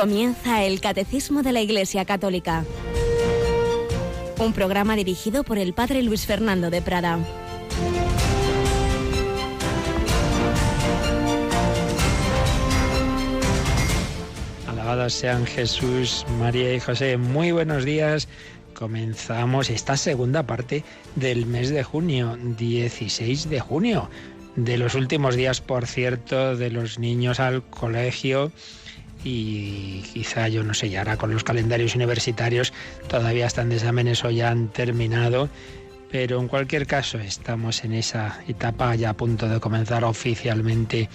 Comienza el Catecismo de la Iglesia Católica. Un programa dirigido por el Padre Luis Fernando de Prada. Alabados sean Jesús, María y José. Muy buenos días. Comenzamos esta segunda parte del mes de junio, 16 de junio. De los últimos días, por cierto, de los niños al colegio. Y quizá, yo no sé, ya ahora con los calendarios universitarios todavía están de exámenes o ya han terminado, pero en cualquier caso estamos en esa etapa ya a punto de comenzar oficialmente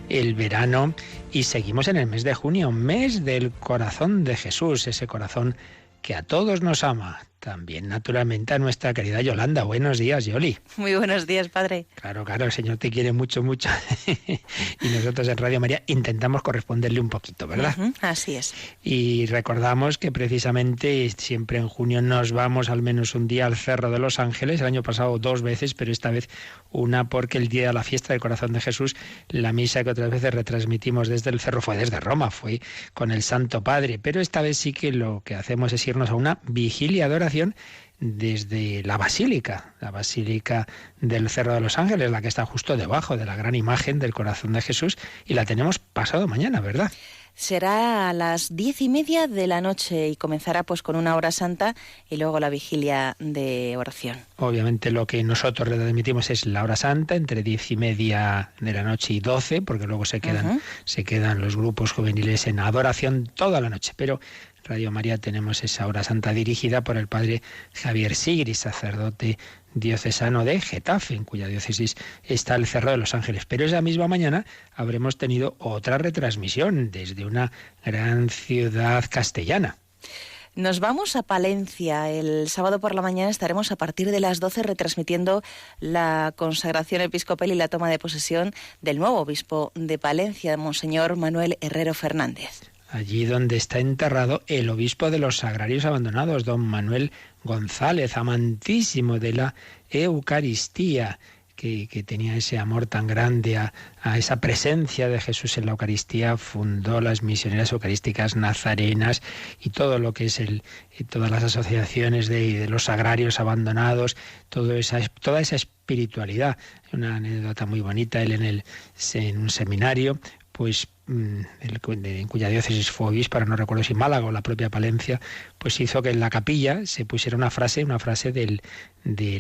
el verano y seguimos en el mes de junio, mes del corazón de Jesús, ese corazón que a todos nos ama. También, naturalmente, a nuestra querida Yolanda. Buenos días, Yoli. Muy buenos días, padre. Claro, el Señor te quiere mucho, mucho. Y nosotros en Radio María intentamos corresponderle un poquito, ¿verdad? Así es. Y recordamos que precisamente siempre en junio nos vamos al menos un día al Cerro de los Ángeles. El año pasado 2 veces, pero esta vez una, porque el día de la fiesta del Corazón de Jesús, la misa que otras veces retransmitimos desde el Cerro fue desde Roma, fue con el Santo Padre. Pero esta vez sí que lo que hacemos es irnos a una vigilia de oración desde la Basílica del Cerro de los Ángeles, la que está justo debajo de la gran imagen del Corazón de Jesús, y la tenemos pasado mañana, ¿verdad? Será a las 10:30 de la noche y comenzará pues con una hora santa y luego la vigilia de oración. Obviamente lo que nosotros retransmitimos es la hora santa entre 10:30 de la noche y 12, porque luego se quedan los grupos juveniles en adoración toda la noche, pero Radio María tenemos esa hora santa dirigida por el padre Javier Sigri, sacerdote diocesano de Getafe, en cuya diócesis está el Cerro de los Ángeles. Pero esa misma mañana habremos tenido otra retransmisión desde una gran ciudad castellana. Nos vamos a Palencia. El sábado por la mañana estaremos a partir de las 12 retransmitiendo la consagración episcopal y la toma de posesión del nuevo obispo de Palencia, Monseñor Manuel Herrero Fernández. Allí donde está enterrado el obispo de los Sagrarios Abandonados, don Manuel González, amantísimo de la Eucaristía, que tenía ese amor tan grande a esa presencia de Jesús en la Eucaristía, fundó las misioneras eucarísticas nazarenas y todo lo que es todas las asociaciones de los sagrarios abandonados, toda esa espiritualidad. Una anécdota muy bonita, él en un seminario, pues en cuya diócesis fue obispo, ahora no recuerdo si Málaga o la propia Palencia, pues hizo que en la capilla se pusiera una frase del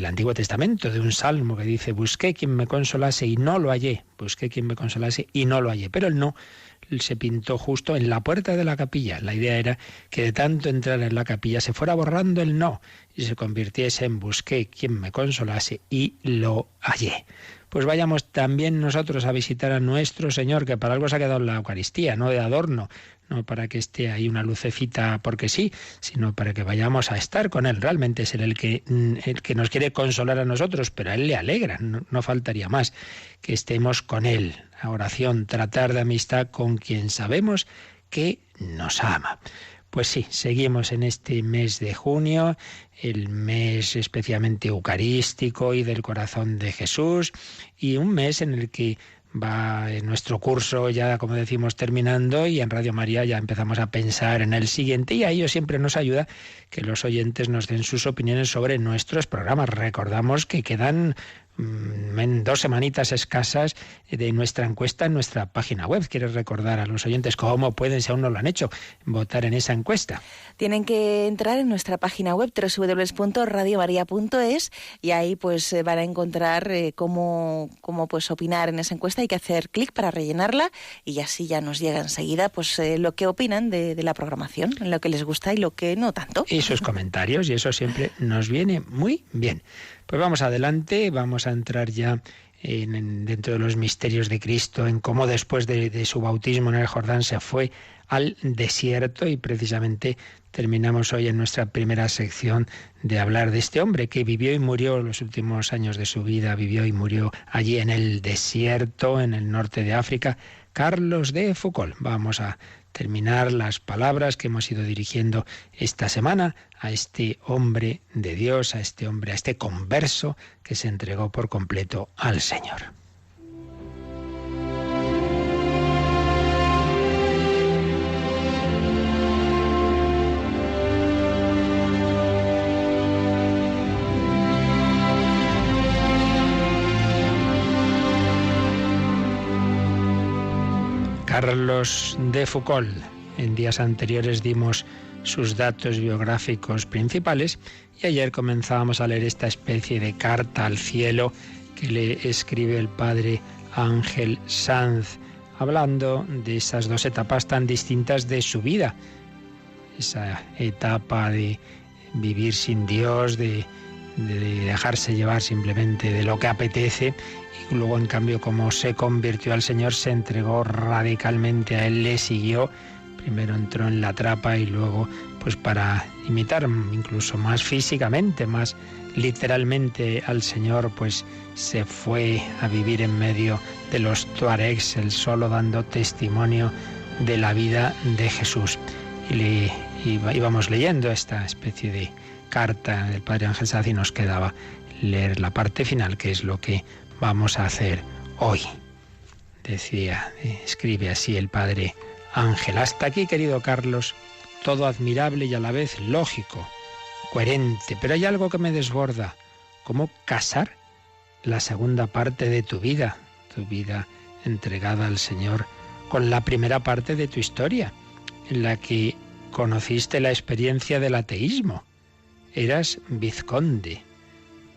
Antiguo Testamento, de un salmo que dice: busqué quien me consolase y no lo hallé, pero el no se pintó justo en la puerta de la capilla. La idea era que de tanto entrar en la capilla se fuera borrando el no y se convirtiese en busqué quien me consolase y lo hallé. Pues vayamos también nosotros a visitar a nuestro Señor, que para algo se ha quedado en la Eucaristía, no de adorno, no para que esté ahí una lucecita porque sí, sino para que vayamos a estar con Él. Realmente es Él el que nos quiere consolar a nosotros, pero a Él le alegra, no faltaría más que estemos con Él. La oración, tratar de amistad con quien sabemos que nos ama. Pues sí, seguimos en este mes de junio, el mes especialmente eucarístico y del corazón de Jesús, y un mes en el que va nuestro curso ya, como decimos, terminando, y en Radio María ya empezamos a pensar en el siguiente, y a ello siempre nos ayuda que los oyentes nos den sus opiniones sobre nuestros programas. Recordamos que quedan en 2 semanitas escasas de nuestra encuesta en nuestra página web. ¿Quieres recordar a los oyentes cómo pueden, si aún no lo han hecho, votar en esa encuesta? Tienen que entrar en nuestra página web www.radiomaria.es y ahí pues van a encontrar cómo pues opinar en esa encuesta. Hay que hacer clic para rellenarla y así ya nos llega enseguida pues lo que opinan de la programación, lo que les gusta y lo que no tanto. Y sus comentarios, y eso siempre nos viene muy bien. Pues vamos adelante, vamos a entrar ya dentro de los misterios de Cristo, en cómo después de su bautismo en el Jordán se fue al desierto, y precisamente terminamos hoy en nuestra primera sección de hablar de este hombre que vivió y murió los últimos años de su vida, vivió y murió allí en el desierto, en el norte de África, Carlos de Foucauld. Vamos a terminar las palabras que hemos ido dirigiendo esta semana a este hombre de Dios, a este hombre, a este converso que se entregó por completo al Señor. Carlos de Foucauld. En días anteriores dimos sus datos biográficos principales y ayer comenzábamos a leer esta especie de carta al cielo que le escribe el padre Ángel Sanz, hablando de esas dos etapas tan distintas de su vida. Esa etapa de vivir sin Dios, de dejarse llevar simplemente de lo que apetece, y luego en cambio como se convirtió al Señor, se entregó radicalmente a Él, le siguió. Primero entró en la trapa y luego, pues para imitar incluso más físicamente, más literalmente al Señor, pues se fue a vivir en medio de los tuaregs, él solo dando testimonio de la vida de Jesús. Y íbamos leyendo esta especie de carta del padre Ángel Sanz y nos quedaba leer la parte final, que es lo que vamos a hacer hoy. Decía, escribe así el padre Ángel: hasta aquí, querido Carlos, todo admirable y a la vez lógico, coherente, pero hay algo que me desborda. ¿Cómo casar la segunda parte de tu vida entregada al Señor, con la primera parte de tu historia, en la que conociste la experiencia del ateísmo? Eras vizconde.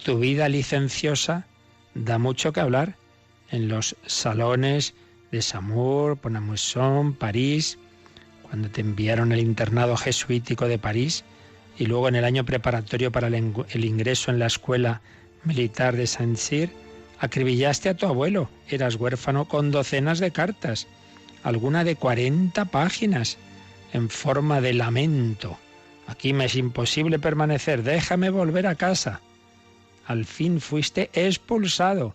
Tu vida licenciosa da mucho que hablar en los salones de Saumur, Pont-à-Mousson, París, cuando te enviaron al internado jesuítico de París y luego en el año preparatorio para el ingreso en la escuela militar de Saint-Cyr, acribillaste a tu abuelo. Eras huérfano con docenas de cartas, alguna de 40 páginas, en forma de lamento. Aquí me es imposible permanecer, déjame volver a casa. Al fin fuiste expulsado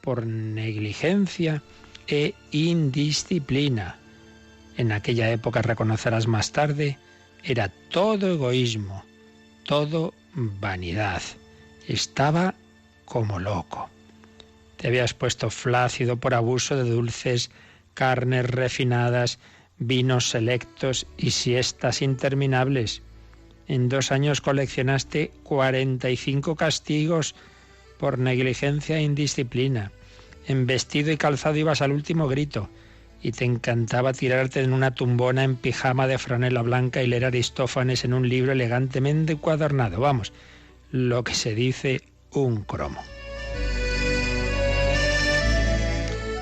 por negligencia e indisciplina. En aquella época, reconocerás más tarde, era todo egoísmo, todo vanidad. Estaba como loco. Te habías puesto flácido por abuso de dulces, carnes refinadas, vinos selectos y siestas interminables. En 2 años coleccionaste 45 castigos por negligencia e indisciplina. En vestido y calzado ibas al último grito y te encantaba tirarte en una tumbona en pijama de franela blanca y leer Aristófanes en un libro elegantemente encuadernado. Vamos, lo que se dice un cromo.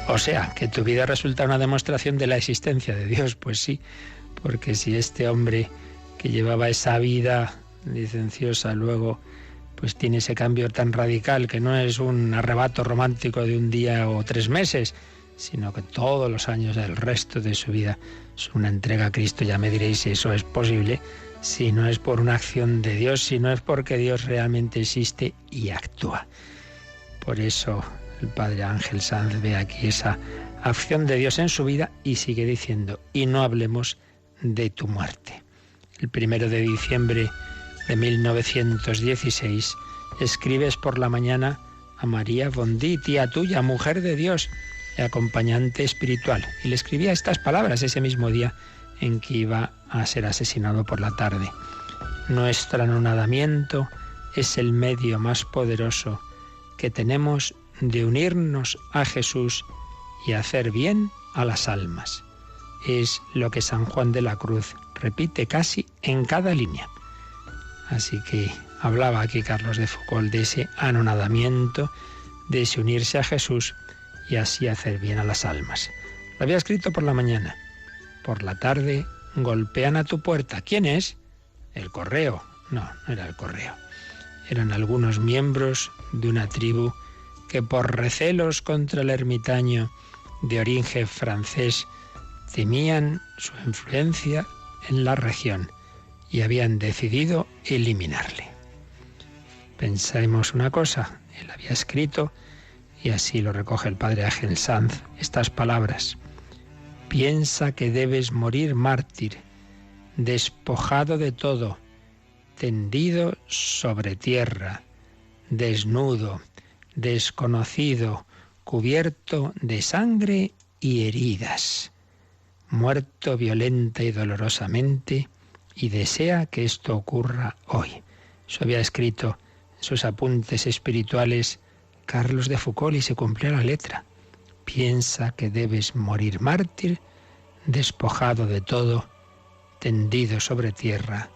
O sea, que tu vida resulta una demostración de la existencia de Dios. Pues sí, porque si este hombre que llevaba esa vida licenciosa luego pues tiene ese cambio tan radical, que no es un arrebato romántico de un día o 3 meses, sino que todos los años del resto de su vida es una entrega a Cristo. Ya me diréis si eso es posible, si no es por una acción de Dios, si no es porque Dios realmente existe y actúa. Por eso el padre Ángel Sanz ve aquí esa acción de Dios en su vida y sigue diciendo: y no hablemos de tu muerte. El 1 de diciembre de 1916 escribes por la mañana a María Bondy, tía tuya, mujer de Dios y acompañante espiritual. Y le escribía estas palabras ese mismo día en que iba a ser asesinado por la tarde: nuestro anonadamiento es el medio más poderoso que tenemos de unirnos a Jesús y hacer bien a las almas. Es lo que San Juan de la Cruz repite casi en cada línea. Así que hablaba aquí Carlos de Foucauld de ese anonadamiento, de ese unirse a Jesús y así hacer bien a las almas. Lo había escrito por la mañana. Por la tarde golpean a tu puerta. ¿Quién es? ¿El correo? No, no era el correo. Eran algunos miembros de una tribu que por recelos contra el ermitaño de origen francés temían su influencia en la región y habían decidido eliminarle. Pensemos una cosa, él había escrito, y así lo recoge el padre Ángel Sanz, estas palabras: piensa que debes morir mártir, despojado de todo, tendido sobre tierra, desnudo, desconocido, cubierto de sangre y heridas, muerto violenta y dolorosamente, y desea que esto ocurra hoy. Eso había escrito en sus apuntes espirituales Carlos de Foucauld y se cumplió a la letra. Piensa que debes morir mártir, despojado de todo, tendido sobre tierra,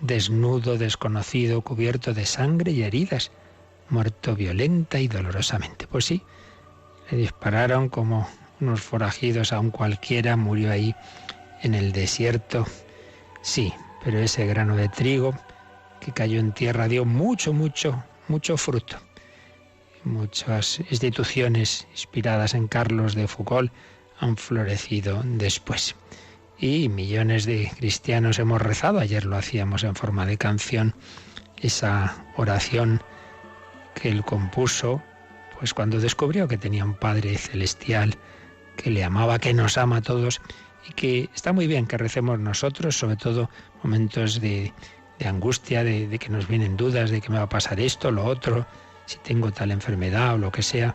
desnudo, desconocido, cubierto de sangre y heridas, muerto violenta y dolorosamente. Pues sí, le dispararon como unos forajidos a un cualquiera, murió ahí en el desierto. Sí, pero ese grano de trigo que cayó en tierra dio mucho fruto. Muchas instituciones inspiradas en Carlos de Foucault han florecido después. Y millones de cristianos hemos rezado, ayer lo hacíamos en forma de canción, esa oración que él compuso, pues cuando descubrió que tenía un Padre celestial, que le amaba, que nos ama a todos, y que está muy bien que recemos nosotros, sobre todo momentos de angustia, de que nos vienen dudas, de que me va a pasar esto, lo otro, si tengo tal enfermedad o lo que sea.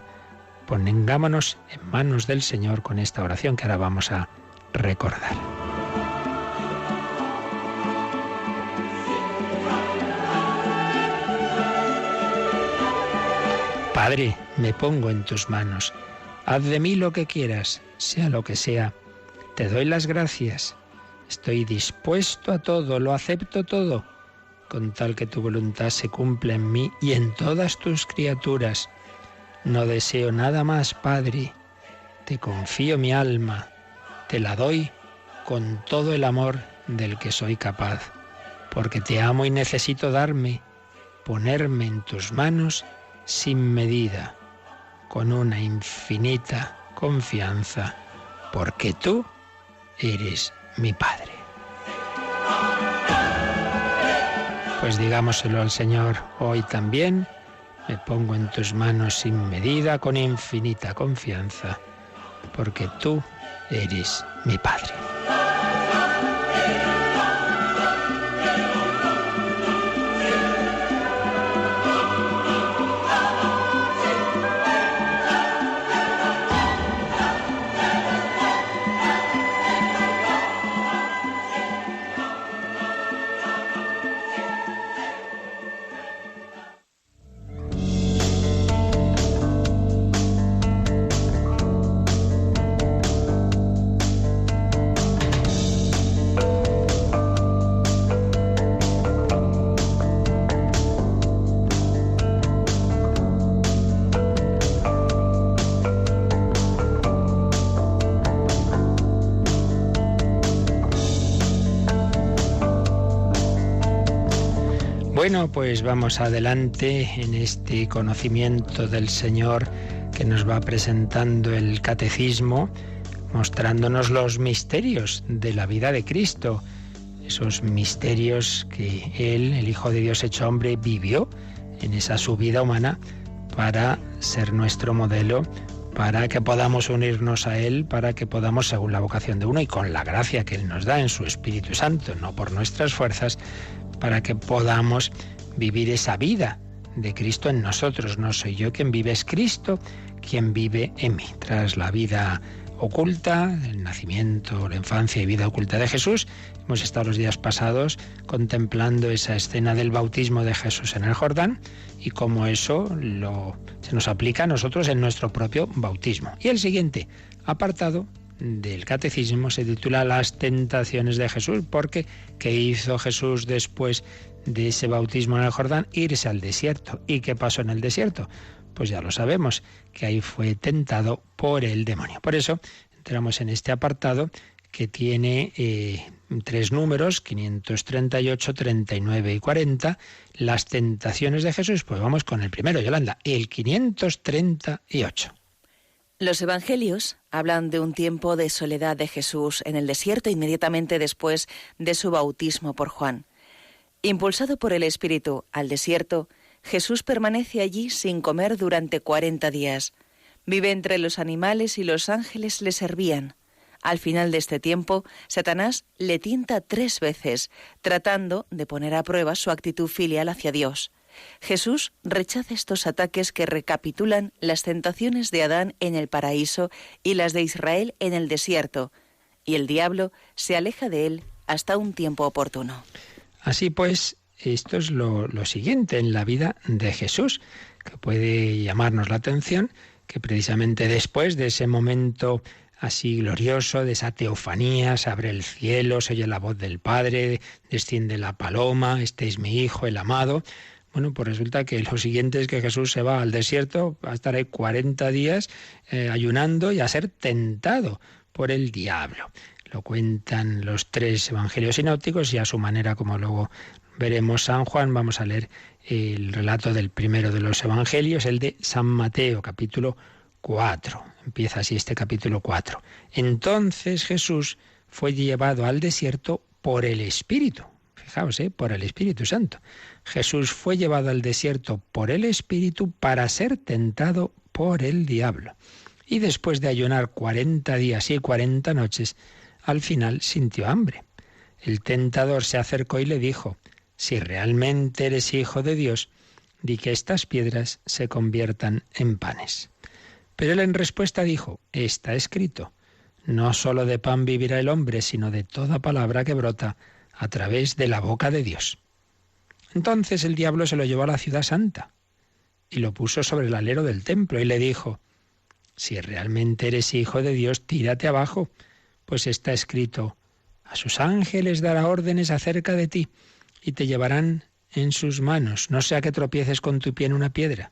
Pongámonos en manos del Señor con esta oración que ahora vamos a recordar. Padre, me pongo en tus manos. Haz de mí lo que quieras, sea lo que sea. Te doy las gracias. Estoy dispuesto a todo, lo acepto todo, con tal que tu voluntad se cumpla en mí y en todas tus criaturas. No deseo nada más, Padre. Te confío mi alma. Te la doy con todo el amor del que soy capaz, porque te amo y necesito ponerme en tus manos sin medida, con una infinita confianza, porque tú eres mi Padre. Pues digámoselo al Señor hoy también. Me pongo en tus manos sin medida, con infinita confianza, porque tú eres mi Padre. Bueno, pues vamos adelante en este conocimiento del Señor que nos va presentando el Catecismo, mostrándonos los misterios de la vida de Cristo, esos misterios que Él, el Hijo de Dios hecho hombre, vivió en esa su vida humana para ser nuestro modelo, para que podamos unirnos a Él, para que podamos, según la vocación de uno y con la gracia que Él nos da en su Espíritu Santo, no por nuestras fuerzas, para que podamos vivir esa vida de Cristo en nosotros. No soy yo quien vive, es Cristo quien vive en mí. Tras la vida oculta, el nacimiento, la infancia y vida oculta de Jesús, hemos estado los días pasados contemplando esa escena del bautismo de Jesús en el Jordán y cómo eso se nos aplica a nosotros en nuestro propio bautismo. Y el siguiente apartado del Catecismo se titula Las tentaciones de Jesús, porque ¿qué hizo Jesús después de ese bautismo en el Jordán? Irse al desierto. ¿Y qué pasó en el desierto? Pues ya lo sabemos, que ahí fue tentado por el demonio. Por eso entramos en este apartado que tiene 3 números, 538, 39 y 40, las tentaciones de Jesús. Pues vamos con el primero, Yolanda, el 538. Los evangelios hablan de un tiempo de soledad de Jesús en el desierto inmediatamente después de su bautismo por Juan. Impulsado por el Espíritu al desierto, Jesús permanece allí sin comer durante 40 días. Vive entre los animales y los ángeles le servían. Al final de este tiempo, Satanás le tienta 3 veces, tratando de poner a prueba su actitud filial hacia Dios. Jesús rechaza estos ataques que recapitulan las tentaciones de Adán en el paraíso y las de Israel en el desierto, y el diablo se aleja de él hasta un tiempo oportuno. Así pues, esto es lo siguiente en la vida de Jesús, que puede llamarnos la atención, que precisamente después de ese momento así glorioso, de esa teofanía, se abre el cielo, se oye la voz del Padre, desciende la paloma, este es mi Hijo, el amado. Bueno, pues resulta que lo siguiente es que Jesús se va al desierto, va a estar ahí 40 días ayunando y a ser tentado por el diablo. Lo cuentan los 3 evangelios sinópticos y a su manera, como luego veremos San Juan. Vamos a leer el relato del primero de los evangelios, el de San Mateo, capítulo 4. Empieza así este capítulo 4. Entonces Jesús fue llevado al desierto por el Espíritu. Fijaos, por el Espíritu Santo. Jesús fue llevado al desierto por el Espíritu para ser tentado por el diablo. Y después de ayunar 40 días y 40 noches, al final sintió hambre. El tentador se acercó y le dijo: si realmente eres hijo de Dios, di que estas piedras se conviertan en panes. Pero él en respuesta dijo: está escrito, no solo de pan vivirá el hombre, sino de toda palabra que brota a través de la boca de Dios. Entonces el diablo se lo llevó a la ciudad santa y lo puso sobre el alero del templo y le dijo: si realmente eres hijo de Dios, tírate abajo, pues está escrito, a sus ángeles dará órdenes acerca de ti y te llevarán en sus manos, no sea que tropieces con tu pie en una piedra.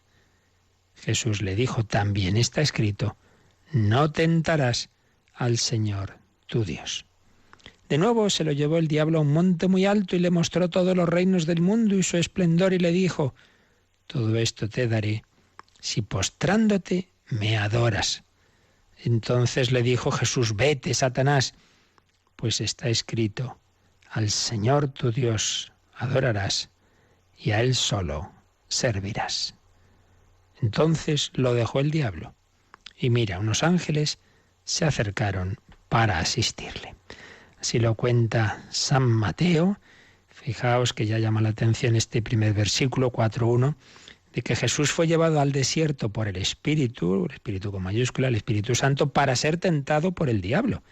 Jesús le dijo: también está escrito, no tentarás al Señor tu Dios. De nuevo se lo llevó el diablo a un monte muy alto y le mostró todos los reinos del mundo y su esplendor y le dijo: todo esto te daré si postrándote me adoras. Entonces le dijo Jesús: vete, Satanás, pues está escrito, al Señor tu Dios adorarás y a Él solo servirás. Entonces lo dejó el diablo y mira, unos ángeles se acercaron para asistirle. Así lo cuenta San Mateo. Fijaos que ya llama la atención este primer versículo 4.1, de que Jesús fue llevado al desierto por el Espíritu con mayúscula, el Espíritu Santo, para ser tentado por el diablo.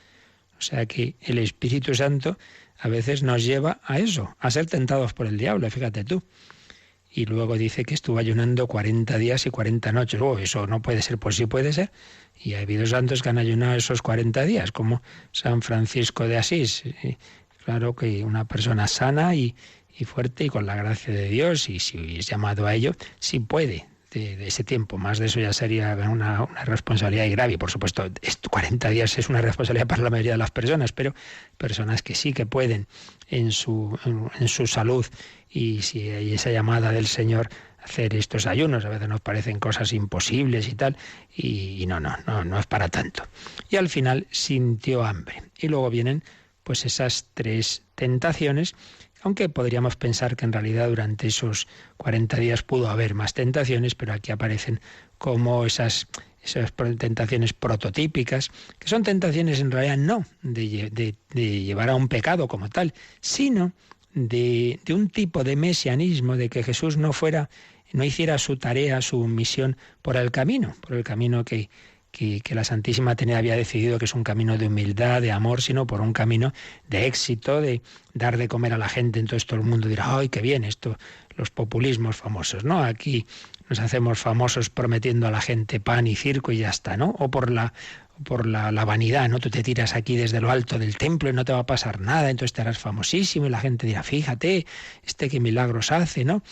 O sea que el Espíritu Santo a veces nos lleva a eso, a ser tentados por el diablo, fíjate tú. Y luego dice que estuvo ayunando 40 días y 40 noches. Eso no puede ser, pues sí puede ser. Y ha habido santos que han ayunado esos 40 días, como San Francisco de Asís. Claro que una persona sana y fuerte y con la gracia de Dios, y si es llamado a ello, sí puede de ese tiempo. Más de eso ya sería una responsabilidad grave. Y por supuesto, 40 días es una responsabilidad para la mayoría de las personas, pero personas que sí que pueden en su salud, y si hay esa llamada del Señor hacer estos ayunos, a veces nos parecen cosas imposibles y tal, y no es para tanto. Y al final sintió hambre. Y luego vienen pues esas 3 tentaciones, aunque podríamos pensar que en realidad durante esos 40 días pudo haber más tentaciones, pero aquí aparecen como esas tentaciones prototípicas, que son tentaciones en realidad no de llevar a un pecado como tal, sino de un tipo de mesianismo, de que Jesús no hiciera su tarea, su misión por el camino que la Santísima Trinidad había decidido que es un camino de humildad, de amor, sino por un camino de éxito, de dar de comer a la gente. Entonces todo el mundo dirá: ¡ay, qué bien esto! Los populismos famosos, ¿no? Aquí nos hacemos famosos prometiendo a la gente pan y circo y ya está, ¿no? O por la vanidad, ¿no? Tú te tiras aquí desde lo alto del templo y no te va a pasar nada, entonces te harás famosísimo y la gente dirá: fíjate, qué milagros hace, ¿no?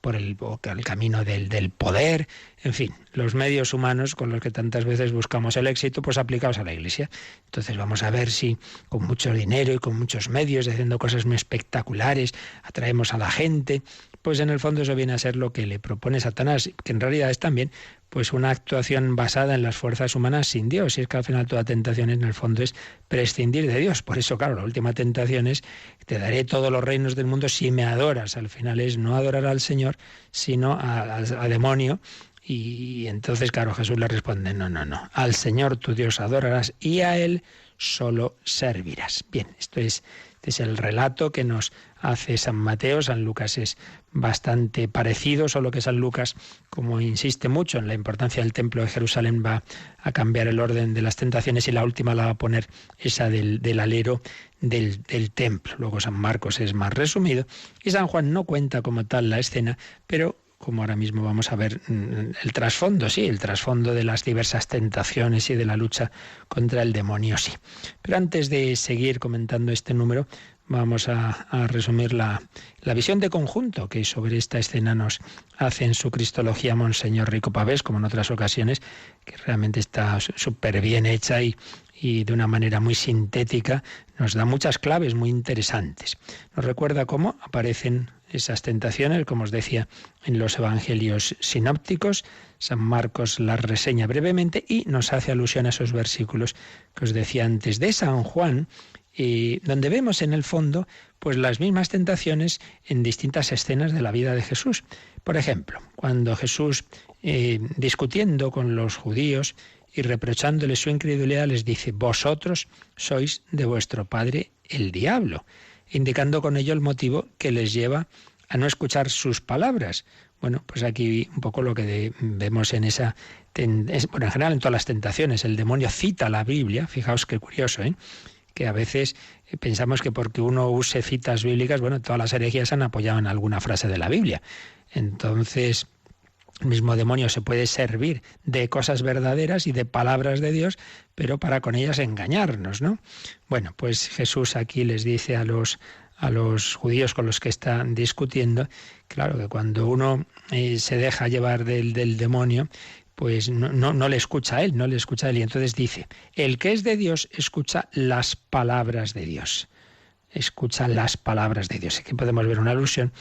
Por el camino del poder, en fin, los medios humanos con los que tantas veces buscamos el éxito, pues aplicados a la Iglesia. Entonces vamos a ver si con mucho dinero y con muchos medios, haciendo cosas muy espectaculares, atraemos a la gente. Pues en el fondo eso viene a ser lo que le propone Satanás, que en realidad es también pues una actuación basada en las fuerzas humanas sin Dios. Y es que al final toda tentación en el fondo es prescindir de Dios. Por eso, claro, la última tentación es: te daré todos los reinos del mundo si me adoras. Al final es no adorar al Señor, sino al demonio. Y entonces, claro, Jesús le responde: no, al Señor tu Dios adorarás y a Él solo servirás. Bien, este es el relato que nos hace San Mateo. San Lucas es bastante parecido, solo que San Lucas, como insiste mucho en la importancia del templo de Jerusalén, va a cambiar el orden de las tentaciones y la última la va a poner esa del alero del templo. Luego San Marcos es más resumido y San Juan no cuenta como tal la escena, pero como ahora mismo vamos a ver el trasfondo, sí, el trasfondo de las diversas tentaciones y de la lucha contra el demonio, sí. Pero antes de seguir comentando este número, vamos a resumir la visión de conjunto que sobre esta escena nos hace en su Cristología Monseñor Rico Pavés, como en otras ocasiones, que realmente está súper bien hecha y de una manera muy sintética nos da muchas claves muy interesantes. Nos recuerda cómo aparecen esas tentaciones, como os decía, en los evangelios sinópticos. San Marcos las reseña brevemente y nos hace alusión a esos versículos que os decía antes de San Juan, donde vemos en el fondo pues las mismas tentaciones en distintas escenas de la vida de Jesús. Por ejemplo, cuando Jesús, discutiendo con los judíos y reprochándole su incredulidad, les dice: vosotros sois de vuestro padre el diablo, indicando con ello el motivo que les lleva a no escuchar sus palabras. Bueno, pues aquí un poco lo que vemos en esa... en general en todas las tentaciones, el demonio cita la Biblia. Fijaos qué curioso, que a veces pensamos que porque uno use citas bíblicas, bueno, todas las herejías han apoyado en alguna frase de la Biblia. Entonces, el mismo demonio se puede servir de cosas verdaderas y de palabras de Dios, pero para con ellas engañarnos, ¿no? Bueno, pues Jesús aquí les dice a los judíos con los que están discutiendo, claro, que cuando uno se deja llevar del demonio, pues no le escucha a él, no le escucha a él. Y entonces dice: el que es de Dios escucha las palabras de Dios. Escucha las palabras de Dios. Aquí podemos ver una alusión,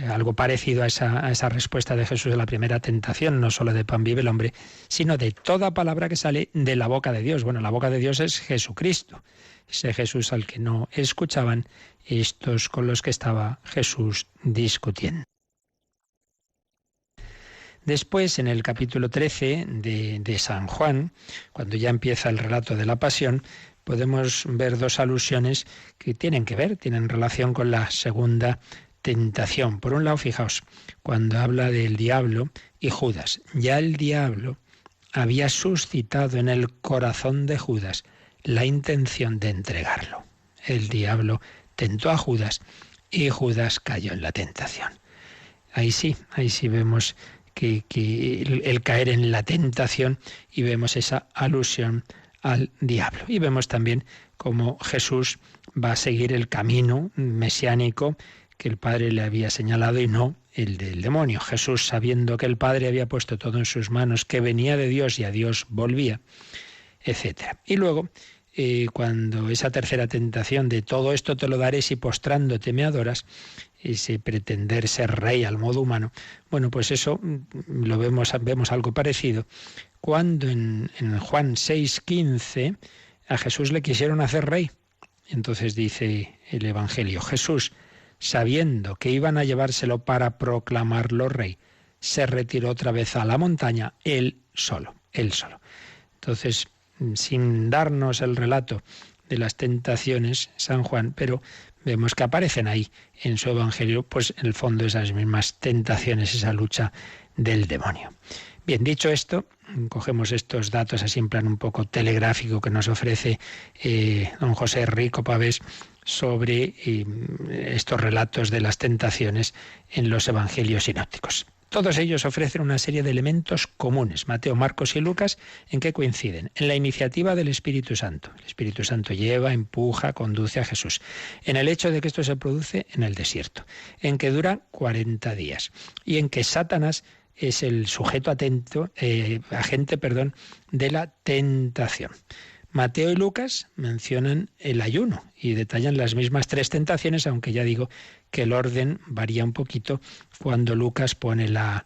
algo parecido a esa respuesta de Jesús de la primera tentación, no solo de pan vive el hombre, sino de toda palabra que sale de la boca de Dios. Bueno, la boca de Dios es Jesucristo, ese Jesús al que no escuchaban estos con los que estaba Jesús discutiendo. Después, en el capítulo 13 de San Juan, cuando ya empieza el relato de la pasión, podemos ver dos alusiones que tienen relación con la segunda tentación. Por un lado, fijaos, cuando habla del diablo y Judas, ya el diablo había suscitado en el corazón de Judas la intención de entregarlo. El diablo tentó a Judas y Judas cayó en la tentación. Ahí sí vemos que el caer en la tentación, y vemos esa alusión al diablo. Y vemos también cómo Jesús va a seguir el camino mesiánico que el Padre le había señalado y no el del demonio. Jesús, sabiendo que el Padre había puesto todo en sus manos, que venía de Dios y a Dios volvía, etc. Y luego, cuando esa tercera tentación de todo esto te lo daré si postrándote me adoras, ese pretender ser rey al modo humano, bueno, pues eso lo vemos algo parecido cuando en Juan 6:15 a Jesús le quisieron hacer rey. Entonces dice el Evangelio: Jesús, sabiendo que iban a llevárselo para proclamarlo rey, se retiró otra vez a la montaña, él solo. Entonces, sin darnos el relato de las tentaciones, San Juan, pero vemos que aparecen ahí en su Evangelio, pues en el fondo esas mismas tentaciones, esa lucha del demonio. Bien, dicho esto, cogemos estos datos así en plan un poco telegráfico que nos ofrece don José Rico Pavés sobre estos relatos de las tentaciones en los Evangelios sinópticos. Todos ellos ofrecen una serie de elementos comunes. Mateo, Marcos y Lucas, ¿en qué coinciden? En la iniciativa del Espíritu Santo. El Espíritu Santo lleva, empuja, conduce a Jesús. En el hecho de que esto se produce en el desierto, en que dura 40 días y en que Satanás es el sujeto agente de la tentación. Mateo y Lucas mencionan el ayuno y detallan las mismas tres tentaciones, aunque ya digo que el orden varía un poquito cuando Lucas pone la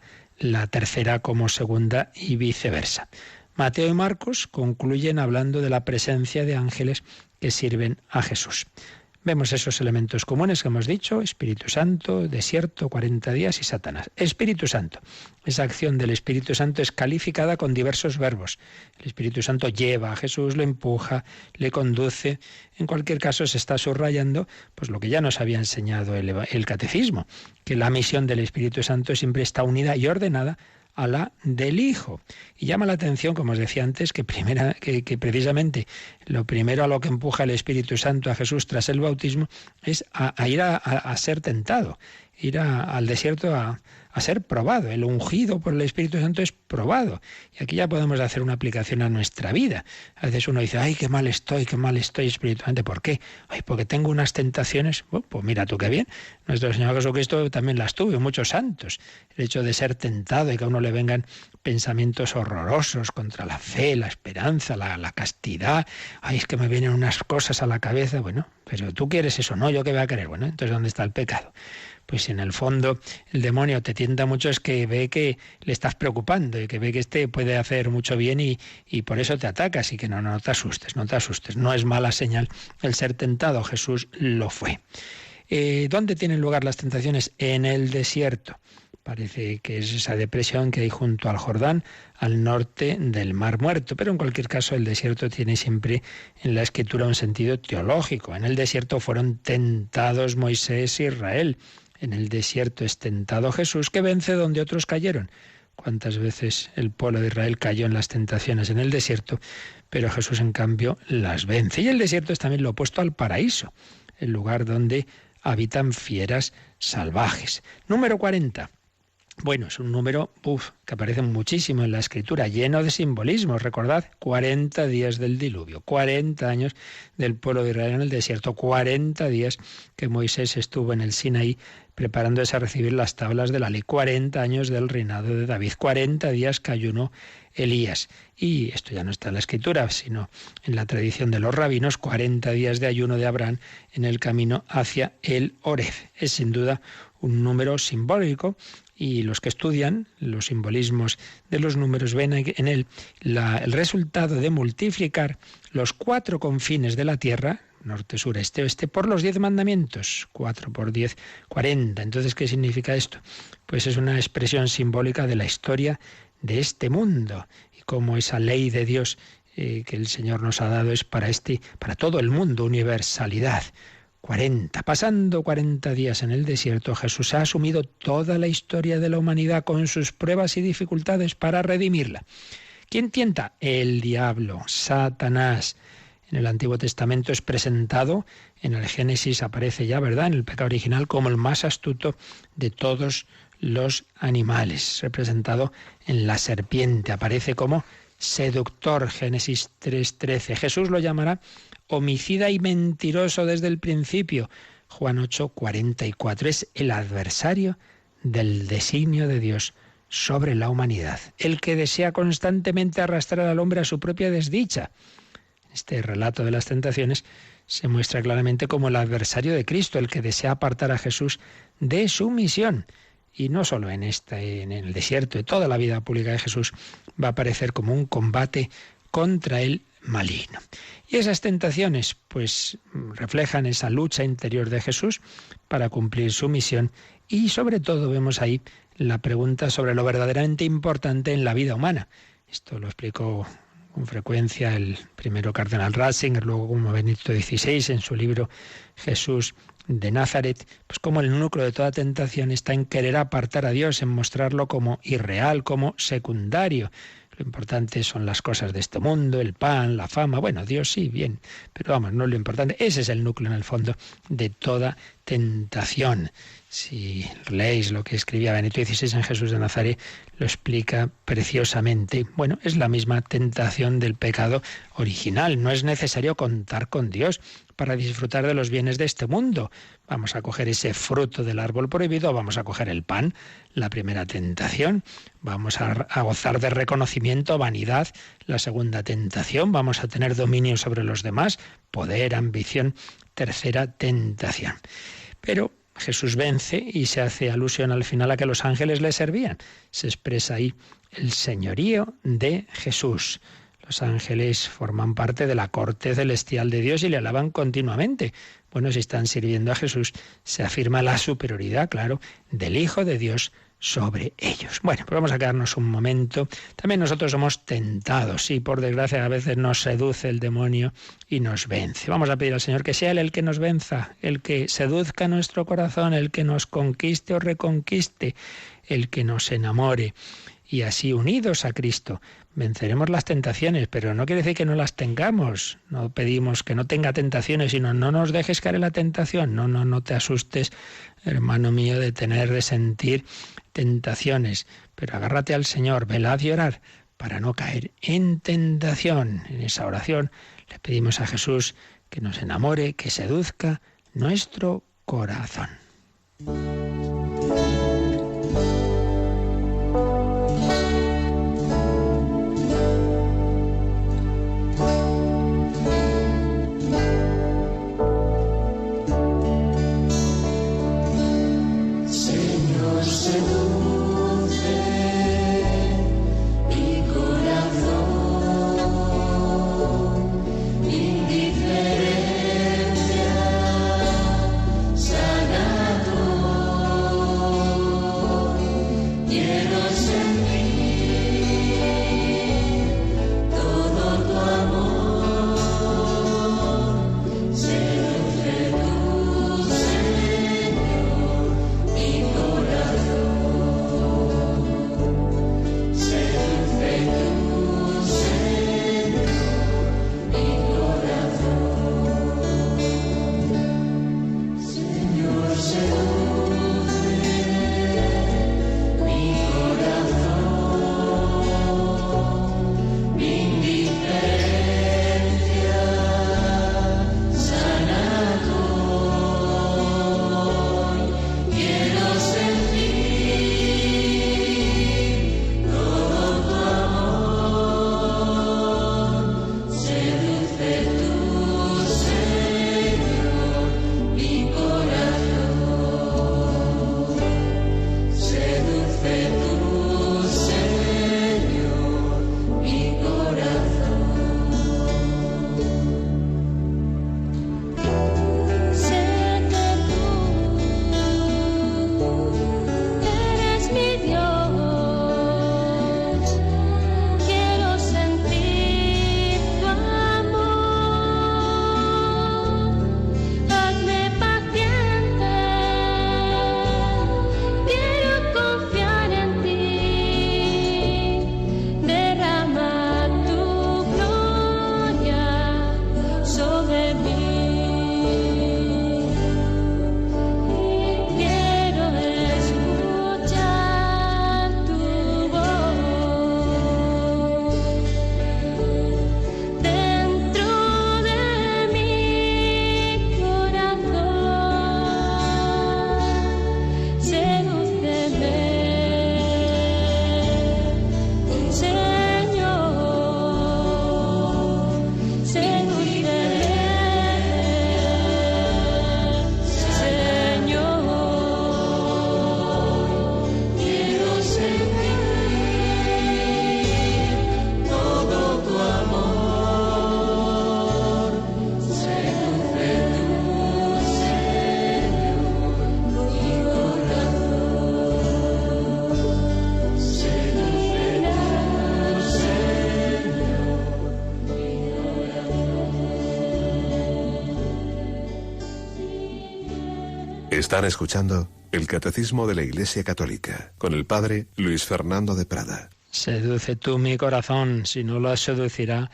tercera como segunda y viceversa. Mateo y Marcos concluyen hablando de la presencia de ángeles que sirven a Jesús. Vemos esos elementos comunes que hemos dicho: Espíritu Santo, desierto, 40 días y Satanás. Espíritu Santo. Esa acción del Espíritu Santo es calificada con diversos verbos. El Espíritu Santo lleva a Jesús, lo empuja, le conduce. En cualquier caso se está subrayando pues lo que ya nos había enseñado el Catecismo, que la misión del Espíritu Santo siempre está unida y ordenada a la del Hijo. Y llama la atención, como os decía antes, que precisamente lo primero a lo que empuja el Espíritu Santo a Jesús tras el bautismo es a ir a ser tentado. ir al desierto a ser probado. El ungido por el Espíritu Santo es probado. Y aquí ya podemos hacer una aplicación a nuestra vida. A veces uno dice, ay, qué mal estoy espiritualmente. ¿Por qué? Ay, porque tengo unas tentaciones. Bueno, pues mira tú qué bien. Nuestro Señor Jesucristo también las tuvo, muchos santos. El hecho de ser tentado y que a uno le vengan pensamientos horrorosos contra la fe, la esperanza, la castidad. Ay, es que me vienen unas cosas a la cabeza. Bueno, pero tú quieres eso, ¿no? ¿Yo qué voy a querer? Bueno, entonces ¿dónde está el pecado? Pues en el fondo el demonio te tienta mucho, es que ve que le estás preocupando y que ve que este puede hacer mucho bien y por eso te atacas, y que no te asustes, no te asustes. No es mala señal el ser tentado, Jesús lo fue. ¿Dónde tienen lugar las tentaciones? En el desierto. Parece que es esa depresión que hay junto al Jordán, al norte del Mar Muerto. Pero en cualquier caso el desierto tiene siempre en la Escritura un sentido teológico. En el desierto fueron tentados Moisés y Israel. En el desierto es tentado Jesús, que vence donde otros cayeron. ¿Cuántas veces el pueblo de Israel cayó en las tentaciones en el desierto? Pero Jesús, en cambio, las vence. Y el desierto es también lo opuesto al paraíso, el lugar donde habitan fieras salvajes. Número 40. Bueno, es un número que aparece muchísimo en la Escritura, lleno de simbolismos. Recordad, 40 días del diluvio, 40 años del pueblo de Israel en el desierto, 40 días que Moisés estuvo en el Sinaí preparándose a recibir las tablas de la ley, 40 años del reinado de David, 40 días que ayunó Elías. Y esto ya no está en la Escritura, sino en la tradición de los rabinos, 40 días de ayuno de Abraham en el camino hacia el Oreb. Es sin duda un número simbólico, y los que estudian los simbolismos de los números ven en él el resultado de multiplicar los 4 confines de la tierra, norte, sur, este, oeste, por los 10 mandamientos. 4 por 10, 40. Entonces, ¿qué significa esto? Pues es una expresión simbólica de la historia de este mundo, y cómo esa ley de Dios que el Señor nos ha dado es para todo el mundo, universalidad. 40. Pasando 40 días en el desierto, Jesús ha asumido toda la historia de la humanidad con sus pruebas y dificultades para redimirla. ¿Quién tienta? El diablo, Satanás. En el Antiguo Testamento es presentado, en el Génesis aparece ya, ¿verdad?, en el pecado original, como el más astuto de todos los animales. Representado en la serpiente, aparece como seductor, Génesis 3:13. Jesús lo llamará homicida y mentiroso desde el principio, Juan 8:44. Es el adversario del designio de Dios sobre la humanidad, el que desea constantemente arrastrar al hombre a su propia desdicha. Este relato de las tentaciones se muestra claramente como el adversario de Cristo, el que desea apartar a Jesús de su misión. Y no solo en el desierto, de toda la vida pública de Jesús va a aparecer como un combate contra el maligno. Y esas tentaciones pues reflejan esa lucha interior de Jesús para cumplir su misión, y sobre todo vemos ahí la pregunta sobre lo verdaderamente importante en la vida humana. Esto lo explicó con frecuencia el primero cardenal Ratzinger, luego como Benedicto XVI en su libro Jesús de Nazaret, pues como el núcleo de toda tentación está en querer apartar a Dios, en mostrarlo como irreal, como secundario. Lo importante son las cosas de este mundo, el pan, la fama. Bueno, Dios sí, bien, pero vamos, no es lo importante. Ese es el núcleo, en el fondo, de toda tentación. Si leéis lo que escribía Benedicto XVI en Jesús de Nazaret, lo explica preciosamente. Bueno, es la misma tentación del pecado original. No es necesario contar con Dios para disfrutar de los bienes de este mundo. Vamos a coger ese fruto del árbol prohibido, vamos a coger el pan, la primera tentación. Vamos a gozar de reconocimiento, vanidad, la segunda tentación. Vamos a tener dominio sobre los demás, poder, ambición, tercera tentación. Pero Jesús vence y se hace alusión al final a que los ángeles le servían. Se expresa ahí el señorío de Jesús. Los ángeles forman parte de la corte celestial de Dios y le alaban continuamente. Bueno, si están sirviendo a Jesús, se afirma la superioridad, claro, del Hijo de Dios sobre ellos. Bueno, pues vamos a quedarnos un momento. También nosotros somos tentados y por desgracia a veces nos seduce el demonio y nos vence. Vamos a pedir al Señor que sea Él el que nos venza, el que seduzca nuestro corazón, el que nos conquiste o reconquiste, el que nos enamore. y así unidos a Cristo venceremos las tentaciones, pero no quiere decir que no las tengamos. No pedimos que no tenga tentaciones, sino no nos dejes caer en la tentación. No te asustes, hermano mío, de sentir tentaciones, pero agárrate al Señor, velad y orad para no caer en tentación. En esa oración le pedimos a Jesús que nos enamore, que seduzca nuestro corazón. Están escuchando el Catecismo de la Iglesia Católica con el Padre Luis Fernando de Prada. Seduce tú mi corazón, si no lo seducirá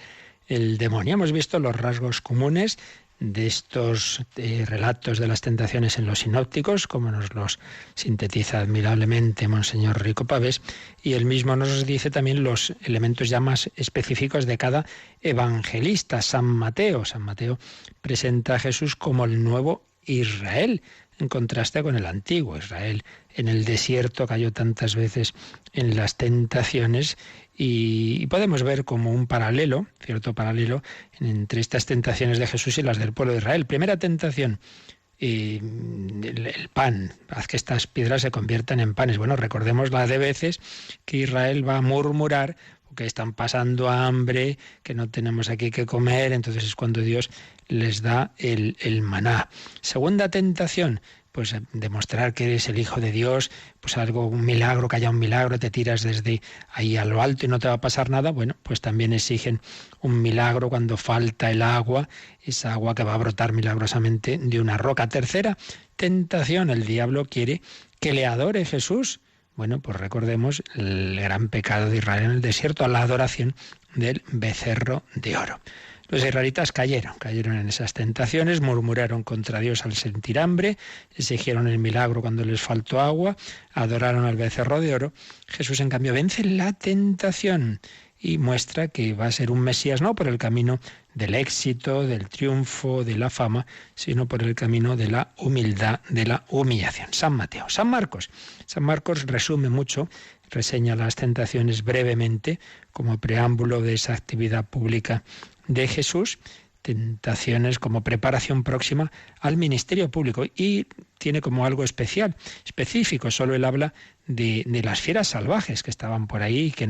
el demonio. Hemos visto los rasgos comunes de estos relatos de las tentaciones en los sinópticos, como nos los sintetiza admirablemente Monseñor Rico Pavés, y él mismo nos dice también los elementos ya más específicos de cada evangelista. San Mateo presenta a Jesús como el nuevo Israel, en contraste con el antiguo Israel. En el desierto cayó tantas veces en las tentaciones y podemos ver como un paralelo, cierto paralelo, entre estas tentaciones de Jesús y las del pueblo de Israel. Primera tentación, el pan, haz que estas piedras se conviertan en panes. Bueno, recordemos la de veces que Israel va a murmurar que están pasando hambre, que no tenemos aquí que comer, entonces es cuando Dios les da el maná. Segunda tentación, pues demostrar que eres el Hijo de Dios, pues un milagro, que haya un milagro, te tiras desde ahí a lo alto y no te va a pasar nada. Bueno, pues también exigen un milagro cuando falta el agua, esa agua que va a brotar milagrosamente de una roca. Tercera tentación, el diablo quiere que le adore Jesús. Bueno, pues recordemos el gran pecado de Israel en el desierto, la adoración del becerro de oro. Los israelitas cayeron en esas tentaciones, murmuraron contra Dios al sentir hambre, exigieron el milagro cuando les faltó agua, adoraron al becerro de oro. Jesús, en cambio, vence la tentación y muestra que va a ser un Mesías no por el camino del éxito, del triunfo, de la fama, sino por el camino de la humildad, de la humillación. San Mateo. San Marcos resume mucho, reseña las tentaciones brevemente como preámbulo de esa actividad pública de Jesús, tentaciones como preparación próxima al ministerio público, y tiene como algo especial, específico. Solo él habla de las fieras salvajes que estaban por ahí y que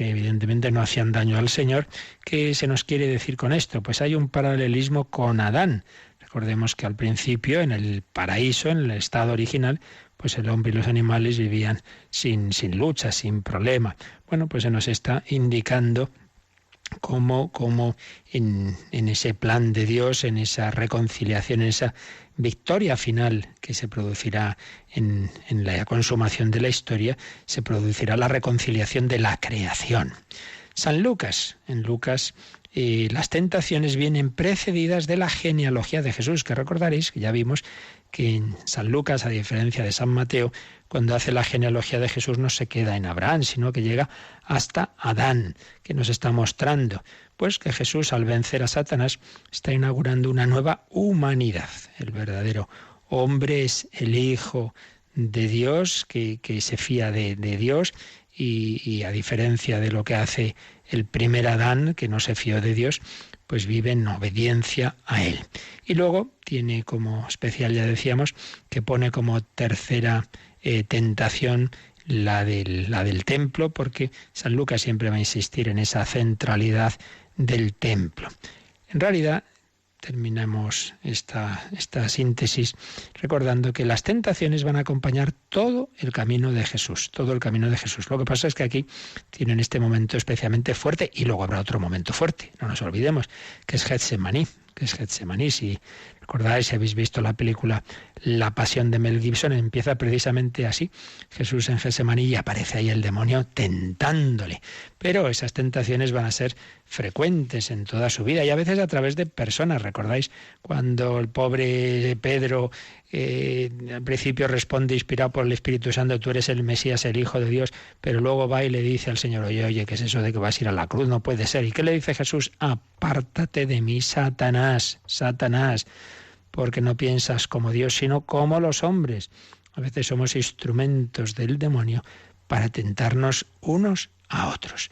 evidentemente no hacían daño al Señor. ¿Qué se nos quiere decir con esto? Pues hay un paralelismo con Adán. Recordemos que al principio, en el paraíso, en el estado original, pues el hombre y los animales vivían sin lucha, sin problema. Bueno, pues se nos está indicando cómo en ese plan de Dios, en esa reconciliación, en esa victoria final que se producirá en la consumación de la historia, se producirá la reconciliación de la creación. San Lucas, en Lucas, las tentaciones vienen precedidas de la genealogía de Jesús, que recordaréis que ya vimos que en San Lucas, a diferencia de San Mateo, cuando hace la genealogía de Jesús no se queda en Abraham, sino que llega hasta Adán, que nos está mostrando pues que Jesús, al vencer a Satanás, está inaugurando una nueva humanidad. El verdadero hombre es el Hijo de Dios, que se fía de Dios, y a diferencia de lo que hace el primer Adán, que no se fió de Dios, pues vive en obediencia a Él. Y luego tiene como especial, ya decíamos, que pone como tercera tentación la del templo, porque San Lucas siempre va a insistir en esa centralidad del templo. En realidad, terminamos esta síntesis recordando que las tentaciones van a acompañar todo el camino de Jesús, todo el camino de Jesús. Lo que pasa es que aquí tienen este momento especialmente fuerte, y luego habrá otro momento fuerte, no nos olvidemos, que es Getsemaní. Si recordáis, si habéis visto la película La Pasión de Mel Gibson, empieza precisamente así. Jesús en Getsemaní, y aparece ahí el demonio tentándole. Pero esas tentaciones van a ser frecuentes en toda su vida, y a veces a través de personas. ¿Recordáis cuando el pobre Pedro al principio responde inspirado por el Espíritu Santo: tú eres el Mesías, el Hijo de Dios, pero luego va y le dice al Señor: oye, ¿qué es eso de que vas a ir a la cruz? No puede ser. ¿Y qué le dice Jesús? Apártate de mí, Satanás, porque no piensas como Dios, sino como los hombres. A veces somos instrumentos del demonio para tentarnos unos a otros.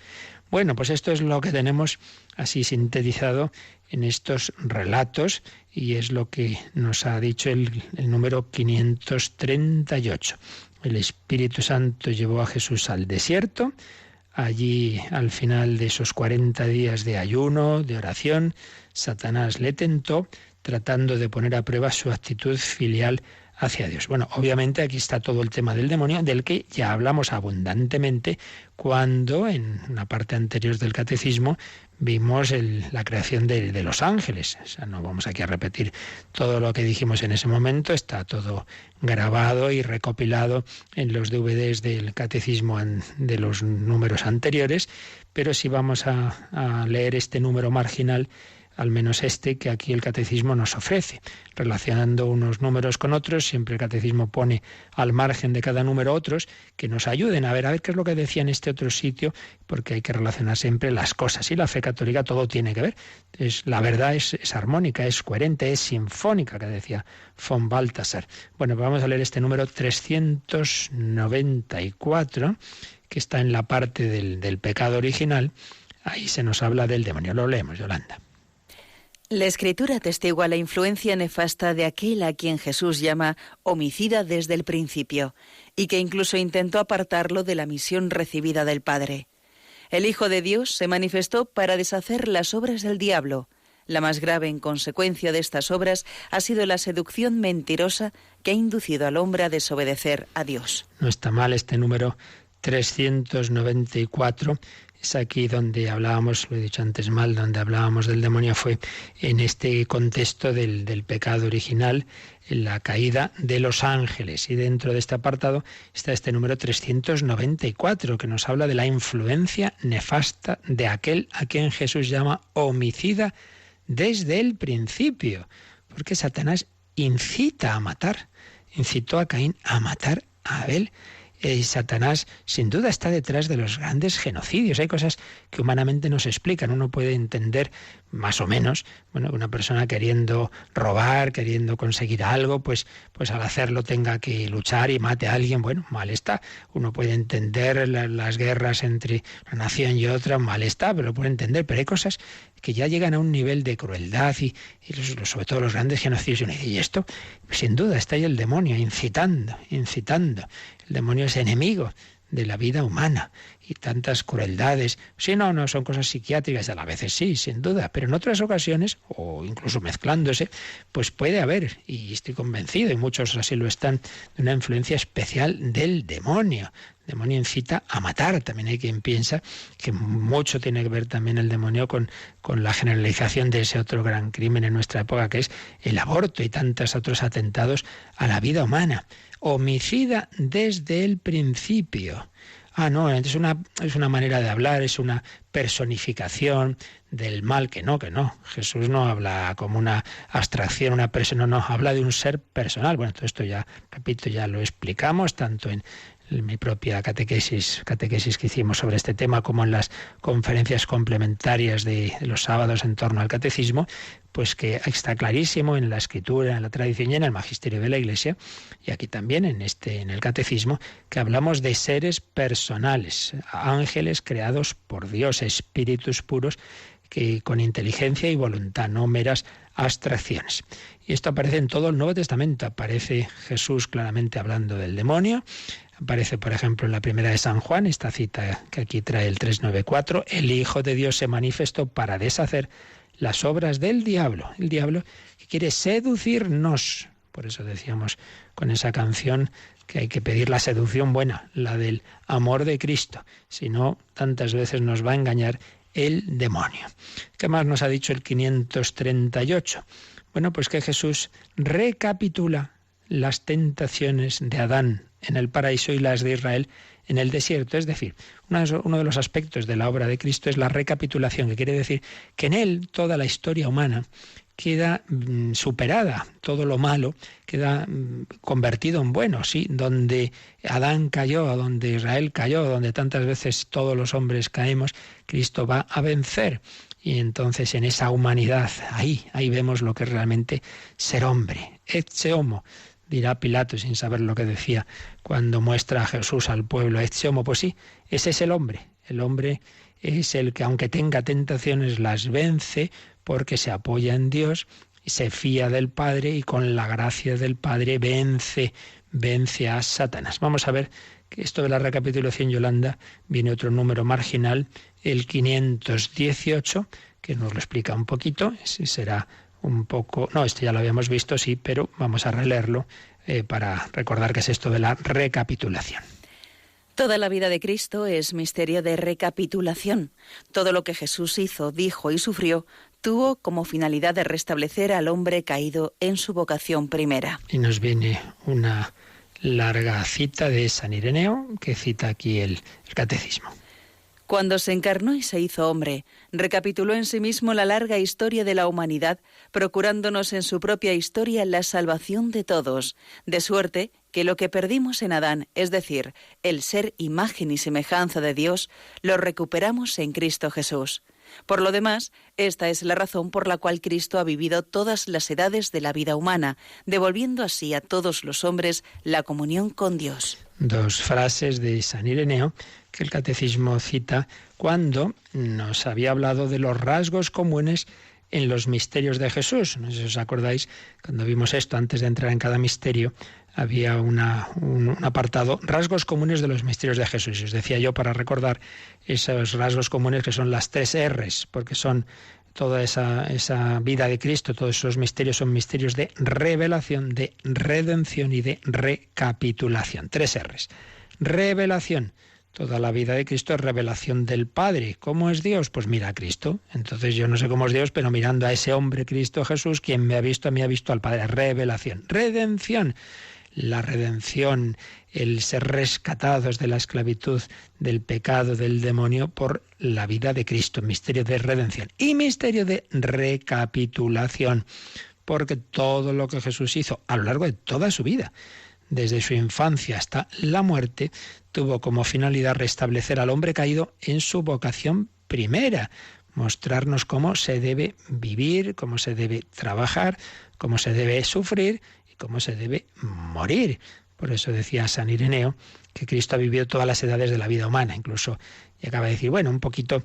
Bueno, pues esto es lo que tenemos así sintetizado en estos relatos, y es lo que nos ha dicho el número 538. El Espíritu Santo llevó a Jesús al desierto. Allí, al final de esos 40 días de ayuno, de oración, Satanás le tentó, tratando de poner a prueba su actitud filial hacia Dios. Bueno, obviamente aquí está todo el tema del demonio, del que ya hablamos abundantemente cuando en una parte anterior del catecismo vimos la creación de los ángeles. O sea, no vamos aquí a repetir todo lo que dijimos en ese momento, está todo grabado y recopilado en los DVDs del catecismo de los números anteriores, pero sí vamos a leer este número marginal, al menos este que aquí el catecismo nos ofrece, relacionando unos números con otros. Siempre el catecismo pone al margen de cada número otros que nos ayuden a ver qué es lo que decía en este otro sitio, porque hay que relacionar siempre las cosas. Y la fe católica todo tiene que ver. La verdad es armónica, es coherente, es sinfónica, que decía von Balthasar. Bueno, pues vamos a leer este número 394, que está en la parte del pecado original. Ahí se nos habla del demonio. Lo leemos, Yolanda. La Escritura atestigua la influencia nefasta de aquel a quien Jesús llama homicida desde el principio, y que incluso intentó apartarlo de la misión recibida del Padre. El Hijo de Dios se manifestó para deshacer las obras del diablo. La más grave en consecuencia de estas obras ha sido la seducción mentirosa que ha inducido al hombre a desobedecer a Dios. No está mal este número 394, Es aquí donde hablábamos, lo he dicho antes mal, donde hablábamos del demonio fue en este contexto del pecado original, en la caída de los ángeles. Y dentro de este apartado está este número 394, que nos habla de la influencia nefasta de aquel a quien Jesús llama homicida desde el principio. Porque Satanás incita a matar, incitó a Caín a matar a Abel. Y Satanás sin duda está detrás de los grandes genocidios. Hay cosas que humanamente no se explican. Uno puede entender más o menos, bueno, una persona queriendo robar, queriendo conseguir algo, pues al hacerlo tenga que luchar y mate a alguien. Bueno, mal está. Uno puede entender las guerras entre una nación y otra, mal está, pero lo puede entender. Pero hay cosas que ya llegan a un nivel de crueldad y sobre todo los grandes genocidios. Y uno dice, ¿y esto? Sin duda está ahí el demonio incitando. El demonio es enemigo de la vida humana y tantas crueldades. Sí, no son cosas psiquiátricas, a veces sí, sin duda, pero en otras ocasiones, o incluso mezclándose, pues puede haber, y estoy convencido, y muchos así lo están, de una influencia especial del demonio. El demonio incita a matar. También hay quien piensa que mucho tiene que ver también el demonio con la generalización de ese otro gran crimen en nuestra época, que es el aborto y tantos otros atentados a la vida humana. Homicida desde el principio. No, es una manera de hablar, es una personificación del mal, que no. Jesús no habla como una abstracción, una persona, no, habla de un ser personal. Bueno, todo esto ya, repito, ya lo explicamos, tanto en mi propia catequesis que hicimos sobre este tema, como en las conferencias complementarias de los sábados en torno al catecismo, pues que está clarísimo en la Escritura, en la tradición y en el magisterio de la Iglesia, y aquí también en el catecismo, que hablamos de seres personales, ángeles creados por Dios, espíritus puros, que con inteligencia y voluntad, no meras abstracciones. Y esto aparece en todo el Nuevo Testamento. Aparece Jesús claramente hablando del demonio. Aparece, por ejemplo, en la primera de San Juan, esta cita que aquí trae el 394, el Hijo de Dios se manifestó para deshacer las obras del diablo. El diablo que quiere seducirnos. Por eso decíamos con esa canción que hay que pedir la seducción buena, la del amor de Cristo. Si no, tantas veces nos va a engañar el demonio. ¿Qué más nos ha dicho el 538? Bueno, pues que Jesús recapitula las tentaciones de Adán en el paraíso y las de Israel en el desierto. Es decir, uno de los aspectos de la obra de Cristo es la recapitulación, que quiere decir que en él toda la historia humana queda superada, todo lo malo queda convertido en bueno, sí, donde Adán cayó, donde Israel cayó, donde tantas veces todos los hombres caemos, Cristo va a vencer. Y entonces en esa humanidad, ahí vemos lo que es realmente ser hombre. Ecce homo, dirá Pilato sin saber lo que decía cuando muestra a Jesús al pueblo. Ecce homo, pues sí, ese es el hombre. El hombre es el que, aunque tenga tentaciones, las vence porque se apoya en Dios, se fía del Padre y con la gracia del Padre vence a Satanás. Vamos a ver que esto de la recapitulación, Yolanda, viene otro número marginal, el 518, que nos lo explica un poquito. Ese será un poco... No, esto ya lo habíamos visto, sí, pero vamos a releerlo para recordar qué es esto de la recapitulación. Toda la vida de Cristo es misterio de recapitulación. Todo lo que Jesús hizo, dijo y sufrió tuvo como finalidad de restablecer al hombre caído en su vocación primera. Y nos viene una larga cita de San Ireneo, que cita aquí el Catecismo. Cuando se encarnó y se hizo hombre, recapituló en sí mismo la larga historia de la humanidad, procurándonos en su propia historia la salvación de todos, de suerte que lo que perdimos en Adán, es decir, el ser imagen y semejanza de Dios, lo recuperamos en Cristo Jesús. Por lo demás, esta es la razón por la cual Cristo ha vivido todas las edades de la vida humana, devolviendo así a todos los hombres la comunión con Dios. Dos frases de San Ireneo que el Catecismo cita cuando nos había hablado de los rasgos comunes en los misterios de Jesús. No sé si os acordáis, cuando vimos esto, antes de entrar en cada misterio, había un apartado, rasgos comunes de los misterios de Jesús. Y os decía yo, para recordar esos rasgos comunes, que son las 3 R's, porque son toda esa vida de Cristo, todos esos misterios son misterios de revelación, de redención y de recapitulación. 3 R's. Revelación. Toda la vida de Cristo es revelación del Padre. ¿Cómo es Dios? Pues mira a Cristo. Entonces yo no sé cómo es Dios, pero mirando a ese hombre Cristo Jesús, quien me ha visto, a mí ha visto al Padre. Revelación. Redención. La redención, el ser rescatados de la esclavitud, del pecado, del demonio, por la vida de Cristo. Misterio de redención. Y misterio de recapitulación. Porque todo lo que Jesús hizo a lo largo de toda su vida, desde su infancia hasta la muerte, tuvo como finalidad restablecer al hombre caído en su vocación primera, mostrarnos cómo se debe vivir, cómo se debe trabajar, cómo se debe sufrir y cómo se debe morir. Por eso decía San Ireneo que Cristo ha vivido todas las edades de la vida humana, incluso llegaba a decir, bueno, un poquito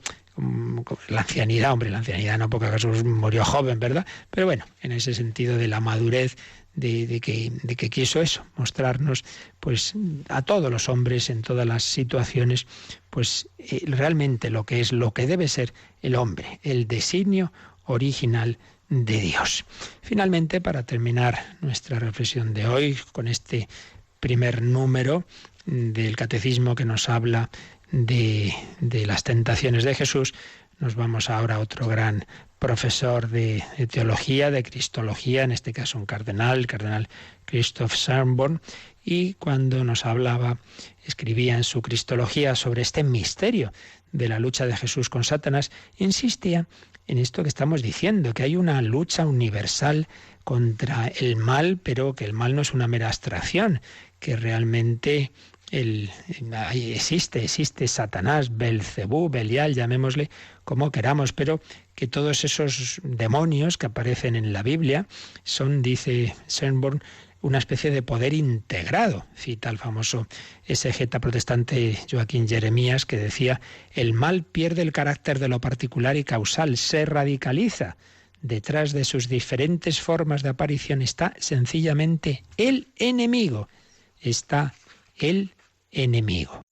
la ancianidad, hombre, la ancianidad no, porque Jesús murió joven, ¿verdad? Pero bueno, en ese sentido de la madurez, de que quiso eso, mostrarnos pues a todos los hombres en todas las situaciones, pues realmente lo que es, lo que debe ser el hombre, el designio original de Dios. Finalmente, para terminar nuestra reflexión de hoy con este primer número del Catecismo que nos habla de las tentaciones de Jesús, nos vamos ahora a otro gran profesor de teología, de cristología, en este caso un cardenal, el cardenal Christoph Sanborn, y cuando nos hablaba, escribía en su Cristología sobre este misterio de la lucha de Jesús con Satanás, insistía en esto que estamos diciendo, que hay una lucha universal contra el mal, pero que el mal no es una mera abstracción, que realmente existe Satanás, Belcebú, Belial, llamémosle como queramos, pero que todos esos demonios que aparecen en la Biblia son, dice Sanborn, una especie de poder integrado. Cita al famoso exegeta protestante Joaquín Jeremías, que decía: el mal pierde el carácter de lo particular y causal, se radicaliza. Detrás de sus diferentes formas de aparición está sencillamente el enemigo. Está el enemigo.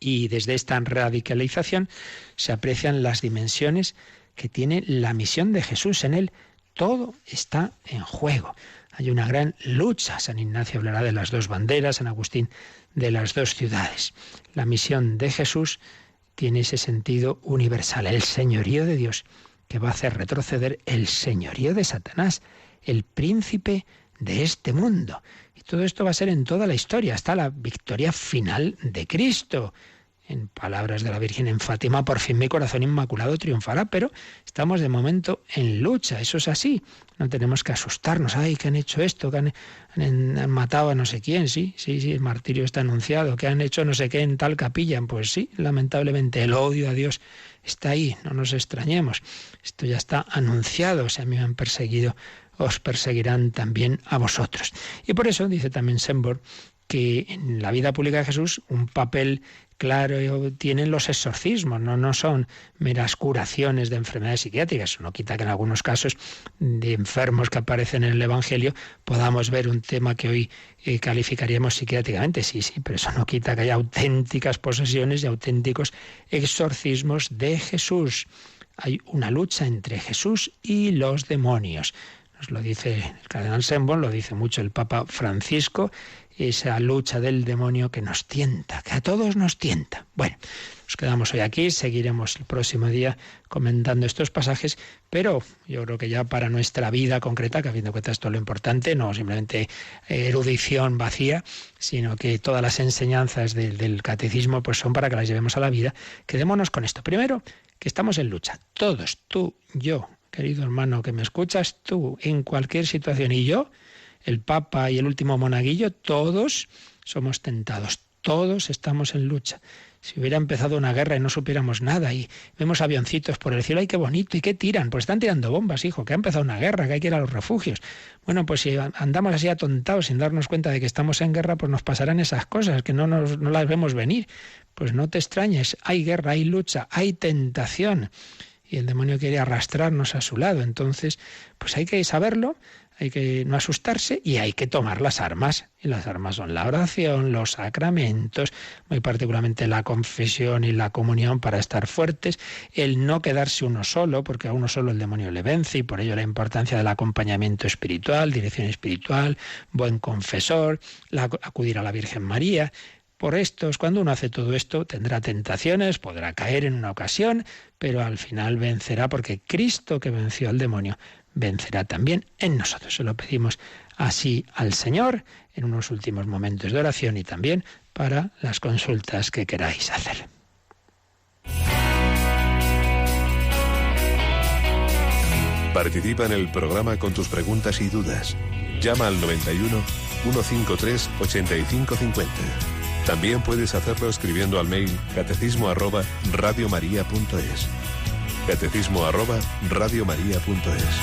Y desde esta radicalización se aprecian las dimensiones que tiene la misión de Jesús. En él todo está en juego. Hay una gran lucha. San Ignacio hablará de las dos banderas, San Agustín de las dos ciudades. La misión de Jesús tiene ese sentido universal, el señorío de Dios, que va a hacer retroceder el señorío de Satanás, el príncipe de este mundo. Y todo esto va a ser en toda la historia, hasta la victoria final de Cristo. En palabras de la Virgen en Fátima, por fin mi corazón inmaculado triunfará, pero estamos de momento en lucha, eso es así. No tenemos que asustarnos, ay, que han hecho esto, que han matado a no sé quién, sí, el martirio está anunciado, que han hecho no sé qué en tal capilla, pues sí, lamentablemente el odio a Dios está ahí, no nos extrañemos, esto ya está anunciado, si a mí me han perseguido, os perseguirán también a vosotros. Y por eso dice también Sanborn que en la vida pública de Jesús un papel claro tienen los exorcismos, no son meras curaciones de enfermedades psiquiátricas. Eso no quita que en algunos casos de enfermos que aparecen en el Evangelio podamos ver un tema que hoy calificaríamos psiquiátricamente, sí, pero eso no quita que haya auténticas posesiones y auténticos exorcismos de Jesús. Hay una lucha entre Jesús y los demonios. Nos lo dice el cardenal Sanborn, lo dice mucho el Papa Francisco, esa lucha del demonio que nos tienta, que a todos nos tienta. Bueno, nos quedamos hoy aquí, seguiremos el próximo día comentando estos pasajes, pero yo creo que ya para nuestra vida concreta, que a fin de cuentas esto es lo importante, no simplemente erudición vacía, sino que todas las enseñanzas del catecismo pues son para que las llevemos a la vida. Quedémonos con esto. Primero, que estamos en lucha, todos, tú, yo, querido hermano que me escuchas, tú, en cualquier situación, y yo, el Papa y el último monaguillo, todos somos tentados, todos estamos en lucha. Si hubiera empezado una guerra y no supiéramos nada y vemos avioncitos por el cielo, ¡ay, qué bonito! ¿Y qué tiran? Pues están tirando bombas, hijo, que ha empezado una guerra, que hay que ir a los refugios. Bueno, pues si andamos así atontados sin darnos cuenta de que estamos en guerra, pues nos pasarán esas cosas, que no las vemos venir. Pues no te extrañes, hay guerra, hay lucha, hay tentación. Y el demonio quiere arrastrarnos a su lado. Entonces, pues hay que saberlo, hay que no asustarse y hay que tomar las armas. Y las armas son la oración, los sacramentos, muy particularmente la confesión y la comunión para estar fuertes, el no quedarse uno solo, porque a uno solo el demonio le vence, y por ello la importancia del acompañamiento espiritual, dirección espiritual, buen confesor, acudir a la Virgen María. por estos. Cuando uno hace todo esto, tendrá tentaciones, podrá caer en una ocasión, pero al final vencerá, porque Cristo, que venció al demonio, vencerá también en nosotros. Se lo pedimos así al Señor en unos últimos momentos de oración y también para las consultas que queráis hacer. Participa en el programa con tus preguntas y dudas. Llama al 91 153 8550. También puedes hacerlo escribiendo al mail catecismo@radiomaria.es. catecismo@radiomaria.es.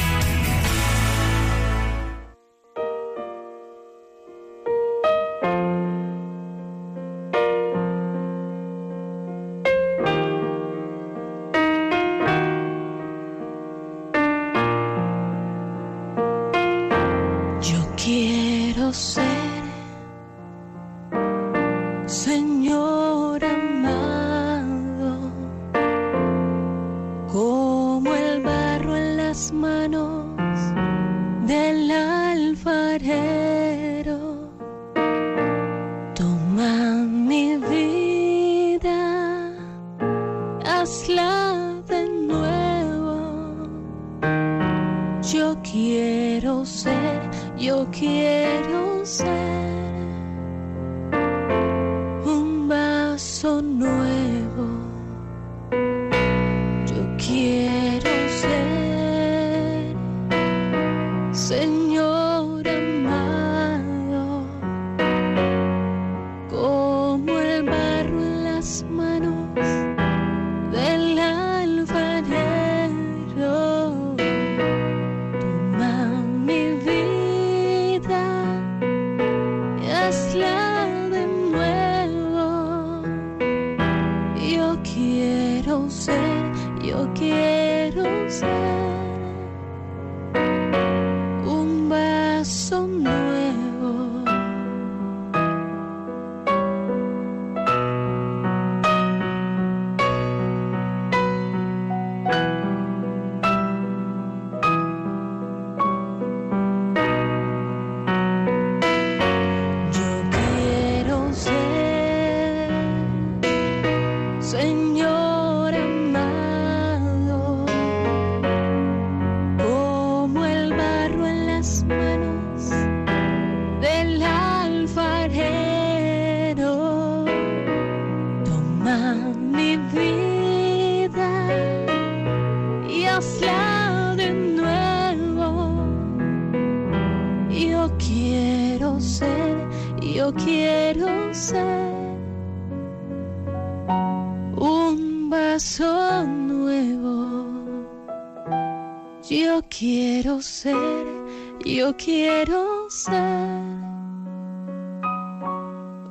Yo quiero ser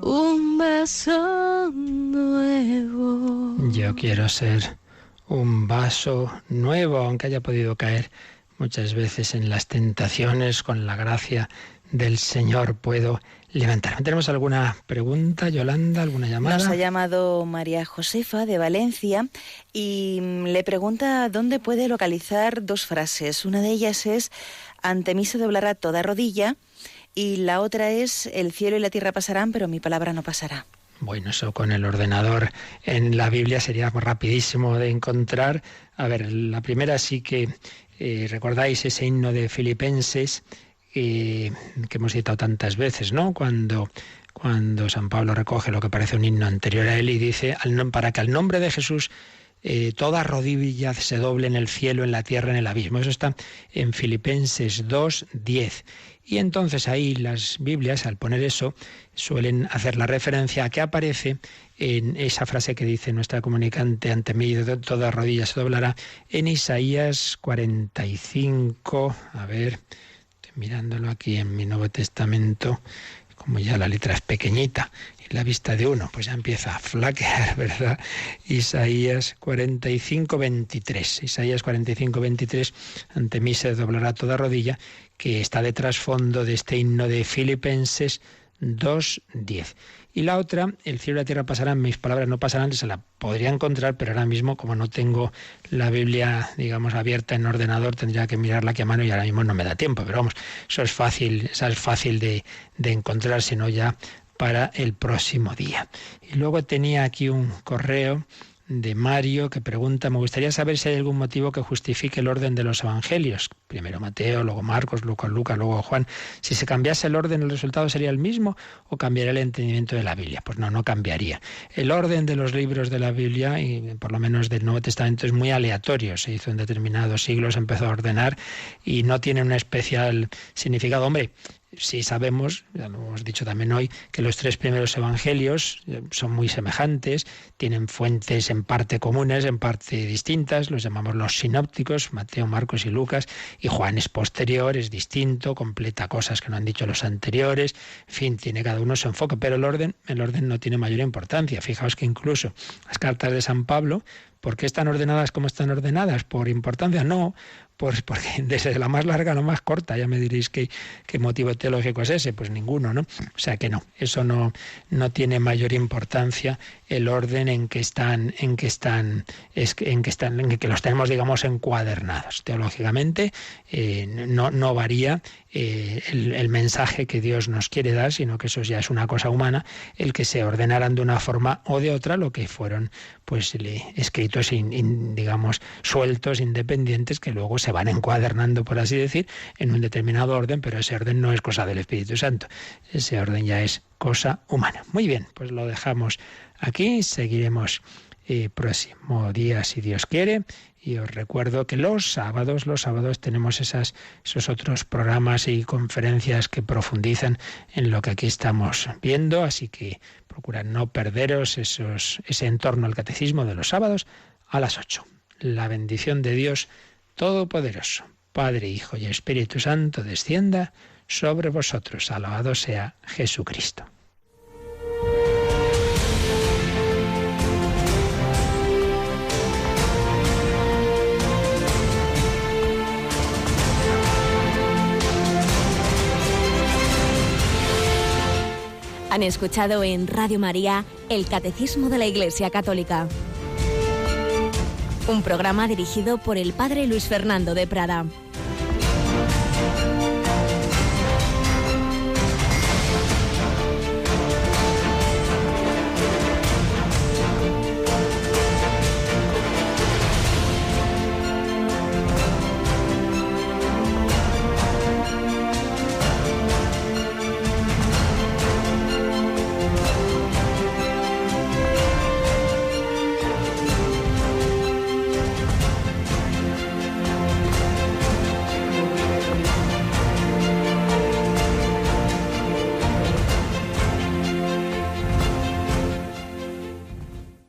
un vaso nuevo. Yo quiero ser un vaso nuevo, aunque haya podido caer muchas veces en las tentaciones, con la gracia del Señor puedo levantarme. ¿Tenemos alguna pregunta, Yolanda? ¿Alguna llamada? Nos ha llamado María Josefa de Valencia y le pregunta dónde puede localizar dos frases. Una de ellas es: ante mí se doblará toda rodilla, y la otra es: el cielo y la tierra pasarán, pero mi palabra no pasará. Bueno, eso con el ordenador en la Biblia sería rapidísimo de encontrar. A ver, la primera sí que recordáis ese himno de Filipenses que hemos citado tantas veces, ¿no? Cuando San Pablo recoge lo que parece un himno anterior a él y dice: para que al nombre de Jesús toda rodilla se doble en el cielo, en la tierra, en el abismo. Eso está en Filipenses 2:10. Y entonces ahí las Biblias, al poner eso, suelen hacer la referencia a que aparece en esa frase que dice nuestra comunicante: ante mí toda rodilla se doblará, en Isaías 45. A ver, estoy mirándolo aquí en mi Nuevo Testamento, como ya la letra es pequeñita y la vista de uno pues ya empieza a flaquear, ¿verdad? Isaías 45:23. Isaías 45:23, ante mí se doblará toda rodilla, que está de trasfondo de este himno de Filipenses 2:10. Y la otra: el cielo y la tierra pasarán, mis palabras no pasarán, se la podría encontrar, pero ahora mismo, como no tengo la Biblia, digamos, abierta en ordenador, tendría que mirarla aquí a mano y ahora mismo no me da tiempo. Pero vamos, esa es fácil de encontrar, si no ya para el próximo día. Y luego tenía aquí un correo de Mario que pregunta: me gustaría saber si hay algún motivo que justifique el orden de los evangelios. Primero Mateo, luego Marcos, Lucas, luego Juan. Si se cambiase el orden, ¿el resultado sería el mismo o cambiaría el entendimiento de la Biblia? Pues no cambiaría. El orden de los libros de la Biblia, y por lo menos del Nuevo Testamento, es muy aleatorio. Se hizo en determinados siglos, se empezó a ordenar y no tiene un especial significado. Hombre, sí sabemos, ya lo hemos dicho también hoy, que los 3 primeros evangelios son muy semejantes, tienen fuentes en parte comunes, en parte distintas, los llamamos los sinópticos, Mateo, Marcos y Lucas, y Juan es posterior, es distinto, completa cosas que no han dicho los anteriores, en fin, tiene cada uno su enfoque, pero el orden no tiene mayor importancia. Fijaos que incluso las cartas de San Pablo, ¿por qué están ordenadas como están ordenadas? ¿Por importancia? No, porque desde la más larga a la más corta. Ya me diréis qué motivo teológico es ese. Pues ninguno, ¿no? O sea que no, eso no tiene mayor importancia, el orden en que los tenemos, digamos, encuadernados. Teológicamente no varía el mensaje que Dios nos quiere dar, sino que eso ya es una cosa humana, el que se ordenaran de una forma o de otra, lo que fueron pues escritos, digamos, sueltos, independientes, que luego se van encuadernando, por así decir, en un determinado orden, pero ese orden no es cosa del Espíritu Santo, ese orden ya es cosa humana. Muy bien, pues lo dejamos aquí, seguiremos próximo día si Dios quiere. Y os recuerdo que los sábados tenemos esos otros programas y conferencias que profundizan en lo que aquí estamos viendo, así que procurad no perderos ese entorno al catecismo de los sábados a las 8. La bendición de Dios Todopoderoso, Padre, Hijo y Espíritu Santo, descienda sobre vosotros. Alabado sea Jesucristo. Han escuchado en Radio María el Catecismo de la Iglesia Católica, un programa dirigido por el Padre Luis Fernando de Prada.